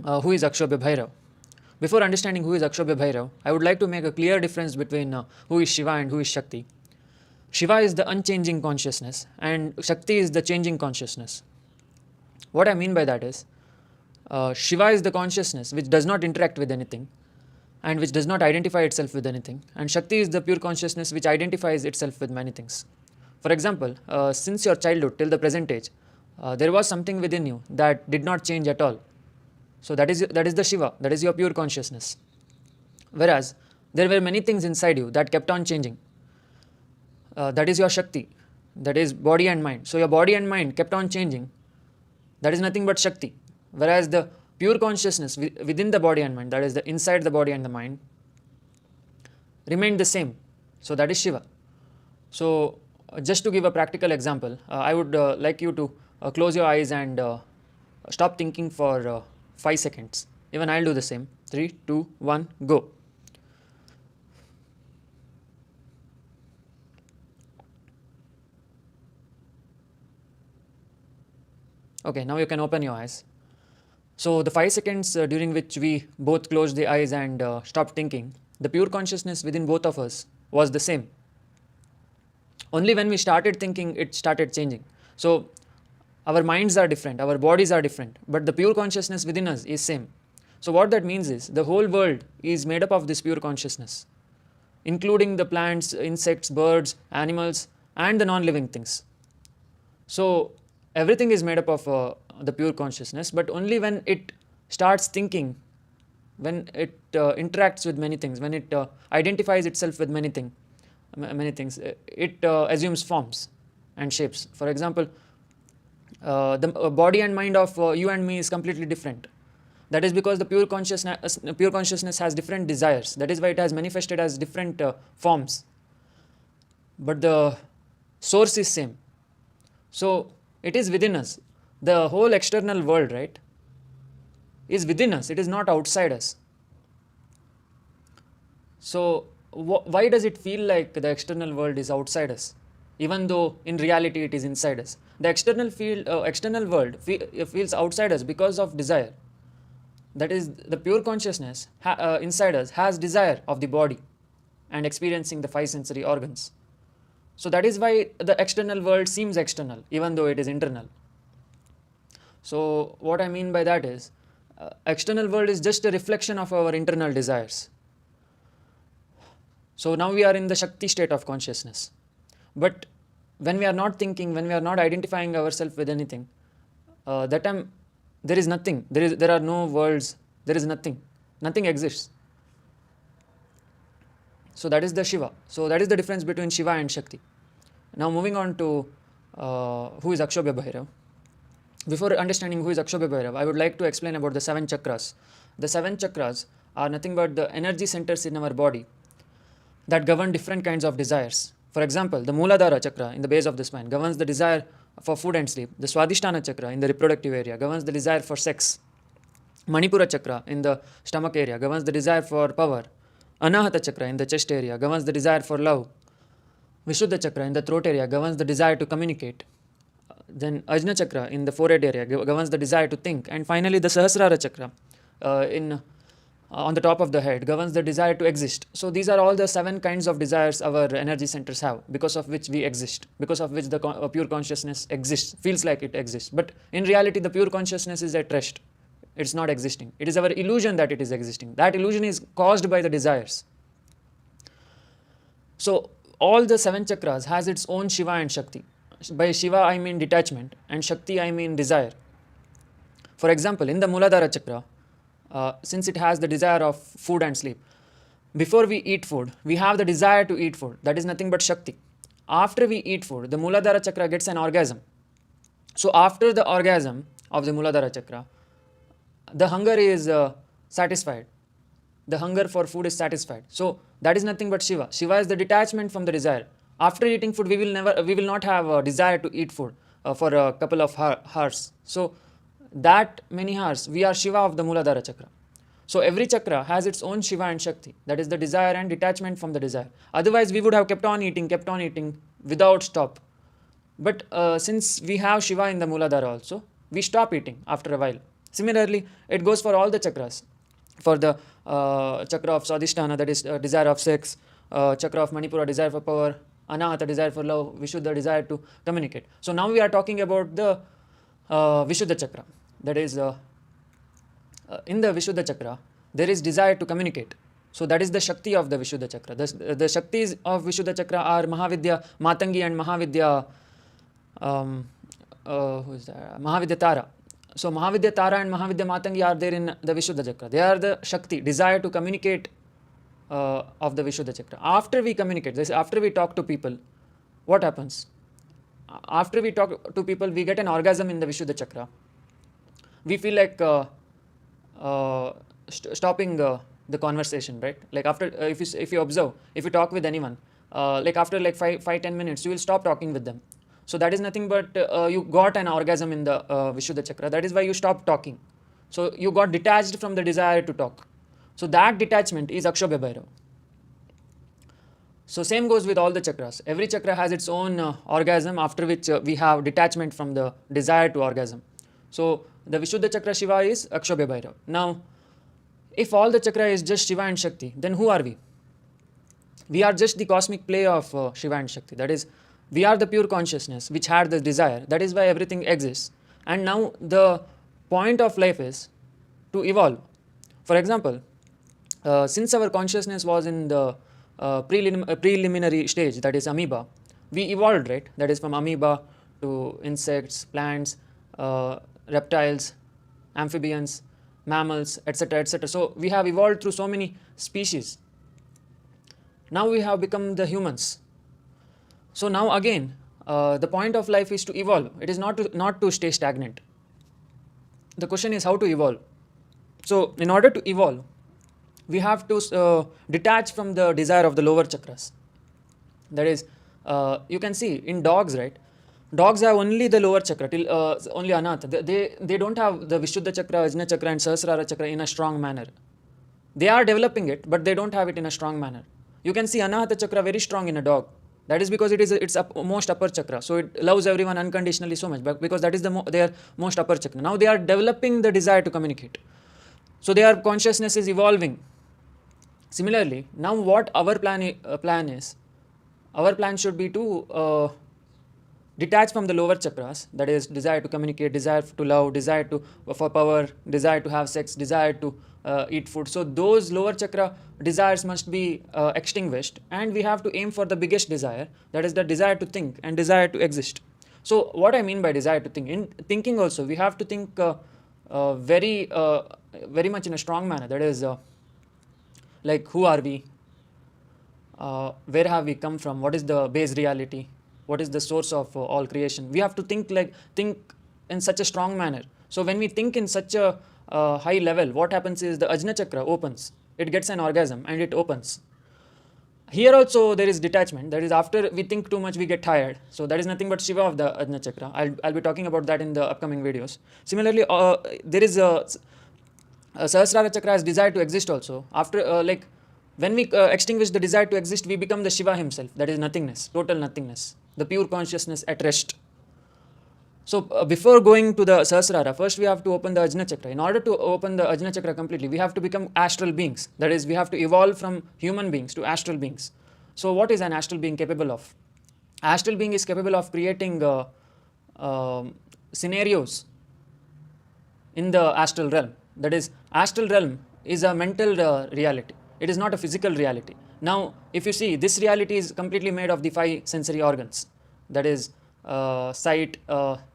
who is Akshobhya Bhairav. Before understanding who is Akshobhya Bhairav, I would like to make a clear difference between who is Shiva and who is Shakti. Shiva is the unchanging consciousness and Shakti is the changing consciousness. What I mean by that is, Shiva is the consciousness which does not interact with anything and which does not identify itself with anything, and Shakti is the pure consciousness which identifies itself with many things. For example, since your childhood till the present age, there was something within you that did not change at all. So that is the Shiva, that is your pure consciousness. Whereas there were many things inside you that kept on changing. That is your Shakti, that is body and mind. So your body and mind kept on changing. That is nothing but Shakti. Whereas the pure consciousness within the body and mind, that is the inside the body and the mind, remained the same. So that is Shiva. So just to give a practical example, I would like you to close your eyes and stop thinking for 5 seconds. Even I'll do the same. 3, 2, 1, go. Okay, now you can open your eyes. So the 5 seconds during which we both closed the eyes and stopped thinking, the pure consciousness within both of us was the same. Only when we started thinking, it started changing. So our minds are different, our bodies are different, but the pure consciousness within us is same. So what that means is, the whole world is made up of this pure consciousness, including the plants, insects, birds, animals, and the non-living things. So everything is made up of the pure consciousness, but only when it starts thinking, when it interacts with many things, when it identifies itself with many things, it assumes forms and shapes. For example, the body and mind of you and me is completely different. That is because the pure consciousness has different desires. That is why it has manifested as different forms. But the source is same. So it is within us. The whole external world, right, is within us. It is not outside us. So why does it feel like the external world is outside us, even though in reality it is inside us? The external world feels outside us because of desire. That is, the pure consciousness inside us has desire of the body and experiencing the 5 sensory organs. So that is why the external world seems external, even though it is internal. So what I mean by that is, external world is just a reflection of our internal desires. So now we are in the Shakti state of consciousness. But when we are not thinking, when we are not identifying ourselves with anything, that time there is nothing. There are no worlds. There is nothing. Nothing exists. So that is the Shiva. So that is the difference between Shiva and Shakti. Now moving on to who is Akshobhya Bhairav. Before understanding who is Akshobhya Bhairav, I would like to explain about the 7 chakras. The 7 chakras are nothing but the energy centers in our body that govern different kinds of desires. For example, the Mooladhara chakra in the base of the spine governs the desire for food and sleep. The Swadhisthana chakra in the reproductive area governs the desire for sex. Manipura chakra in the stomach area governs the desire for power. Anahata chakra in the chest area governs the desire for love. Vishuddha chakra in the throat area governs the desire to communicate. Then Ajna chakra in the forehead area governs the desire to think. And finally the Sahasrara chakra on the top of the head governs the desire to exist. So these are all the 7 kinds of desires our energy centers have, because of which we exist, because of which the pure consciousness exists, feels like it exists. But in reality the pure consciousness is at rest. It's not existing. It is our illusion that it is existing. That illusion is caused by the desires. So all the 7 chakras has its own Shiva and Shakti. By Shiva I mean detachment, and Shakti I mean desire. For example, in the Mooladhara chakra, since it has the desire of food and sleep, before we eat food, we have the desire to eat food. That is nothing but Shakti. After we eat food, the Mooladhara chakra gets an orgasm. So after the orgasm of the Mooladhara chakra, the hunger is satisfied. The hunger for food is satisfied. So that is nothing but Shiva. Shiva is the detachment from the desire. After eating food, we will not have a desire to eat food for a couple of hours. So that many hours, we are Shiva of the Mooladhara chakra. So every chakra has its own Shiva and Shakti. That is the desire and detachment from the desire. Otherwise, we would have kept on eating without stop. But since we have Shiva in the Mooladhara also, we stop eating after a while. Similarly, it goes for all the chakras. For the chakra of Swadhisthana, that is desire of sex, chakra of Manipura, desire for power, Anahata, desire for love, Vishuddha, desire to communicate. So now we are talking about the Vishuddha chakra. That is, in the Vishuddha chakra, there is desire to communicate. So that is the Shakti of the Vishuddha chakra. The Shaktis of Vishuddha chakra are Mahavidya, Matangi, and Mahavidya, who is that? Mahavidya Tara. So Mahavidya Tara and Mahavidya Matangi are there in the Vishuddha chakra. They are the Shakti, desire to communicate of the Vishuddha chakra. After we communicate, after we talk to people, what happens? After we talk to people, we get an orgasm in the Vishuddha chakra. We feel like stopping the conversation, right? Like after, if you observe, if you talk with anyone, like after like 5-10 minutes, you will stop talking with them. So that is nothing but you got an orgasm in the Vishuddha chakra. That is why you stopped talking. So you got detached from the desire to talk. So that detachment is Akshobhya Bhairav. So same goes with all the chakras. Every chakra has its own orgasm, after which we have detachment from the desire to orgasm. So the Vishuddha chakra Shiva is Akshobhya Bhairav. Now, if all the chakra is just Shiva and Shakti, then who are we? We are just the cosmic play of Shiva and Shakti. That is, we are the pure consciousness which had the desire. That is why everything exists. And now the point of life is to evolve. For example, since our consciousness was in the preliminary stage, that is amoeba, we evolved, right? That is from amoeba to insects, plants, reptiles, amphibians, mammals, etc., etc. So we have evolved through so many species. Now we have become the humans. So now again, the point of life is to evolve. It is not to stay stagnant. The question is how to evolve. So in order to evolve, we have to detach from the desire of the lower chakras. That is, you can see in dogs, right? Dogs have only the lower chakra, till only Anahata. They don't have the Vishuddha chakra, Ajna chakra, and Sahasrara chakra in a strong manner. They are developing it, but they don't have it in a strong manner. You can see Anahata chakra very strong in a dog. That is because it's most upper chakra. So it loves everyone unconditionally so much, but because that is their most upper chakra. Now they are developing the desire to communicate. So their consciousness is evolving. Similarly, now what our plan is, our plan should be to detach from the lower chakras, that is desire to communicate, desire to love, desire for power, desire to have sex, desire to eat food. So those lower chakra desires must be extinguished, and we have to aim for the biggest desire, that is the desire to think and desire to exist. So what I mean by desire to think, in thinking also we have to think very much in a strong manner. That is like, who are we? Where have we come from? What is the base reality? What is the source of all creation? We have to think in such a strong manner. So when we think in such a high level, what happens is the Ajna chakra opens. It gets an orgasm and it opens. Here also there is detachment. That is, after we think too much, we get tired. So that is nothing but Shiva of the Ajna chakra. I'll be talking about that in the upcoming videos. Similarly, there is a Sahasrara chakra has desire to exist also. After when we extinguish the desire to exist, we become the Shiva himself. That is nothingness, total nothingness, the pure consciousness at rest. So before going to the Sahasrara, first we have to open the Ajna chakra. In order to open the Ajna chakra completely, we have to become astral beings. That is, we have to evolve from human beings to astral beings. So what is an astral being capable of? Astral being is capable of creating scenarios in the astral realm. That is, astral realm is a mental reality. It is not a physical reality. Now, if you see, this reality is completely made of the 5 sensory organs. That is sight,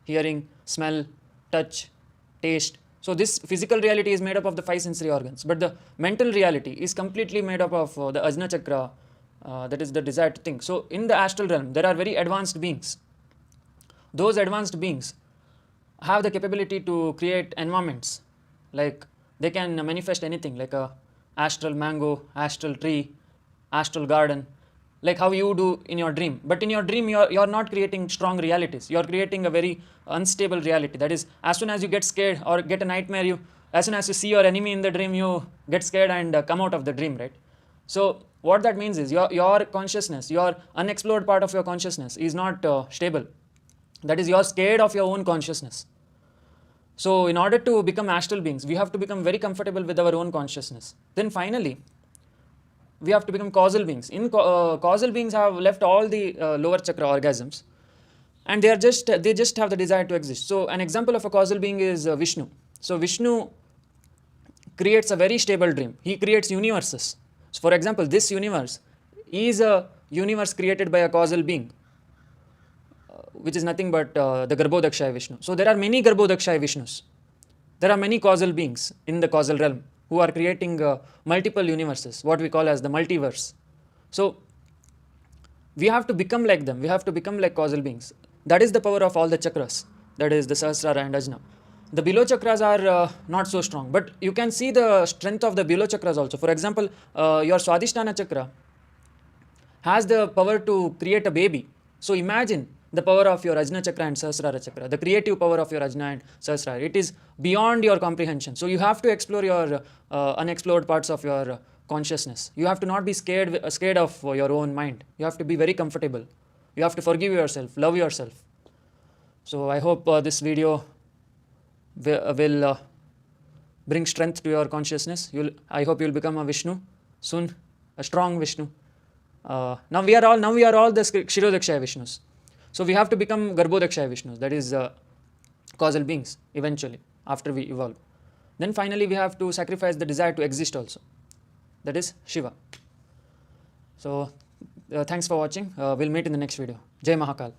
hearing, smell, touch, taste. So this physical reality is made up of the 5 sensory organs. But the mental reality is completely made up of the Ajna chakra, that is the desire to think. So in the astral realm, there are very advanced beings. Those advanced beings have the capability to create environments. Like, they can manifest anything, like a astral mango, astral tree, astral garden, like how you do in your dream. But in your dream, you're not creating strong realities. You're creating a very unstable reality. That is, as soon as you get scared or get a nightmare, as soon as you see your enemy in the dream, you get scared and come out of the dream, right? So what that means is your consciousness, your unexplored part of your consciousness is not stable. That is, you're scared of your own consciousness. So in order to become astral beings, we have to become very comfortable with our own consciousness. Then finally, we have to become causal beings. Causal beings have left all the lower chakra orgasms, and they just have the desire to exist. So an example of a causal being is Vishnu. So Vishnu creates a very stable dream. He creates universes. So for example, this universe is a universe created by a causal being, which is nothing but the Garbhodakshaya Vishnu. So there are many Garbhodakshaya Vishnus. There are many causal beings in the causal realm who are creating multiple universes, what we call as the multiverse. So we have to become like them. We have to become like causal beings. That is the power of all the chakras. That is the Shastra and Ajna. The below chakras are not so strong, but you can see the strength of the below chakras also. For example, your Swadhisthana chakra has the power to create a baby. So imagine the power of your Ajna chakra and Sahasrara chakra, the creative power of your Ajna and Sahasrara. It is beyond your comprehension. So you have to explore your unexplored parts of your consciousness. You have to not be scared of your own mind. You have to be very comfortable. You have to forgive yourself, love yourself. So I hope this video will bring strength to your consciousness. I hope you'll become a Vishnu soon, a strong Vishnu. Now we are all the Kshirodakshaya Vishnus. So we have to become Garbhodakshaya Vishnus, that is causal beings eventually after we evolve. Then finally we have to sacrifice the desire to exist also, that is Shiva. So thanks for watching. We'll meet in the next video. Jai Mahakal.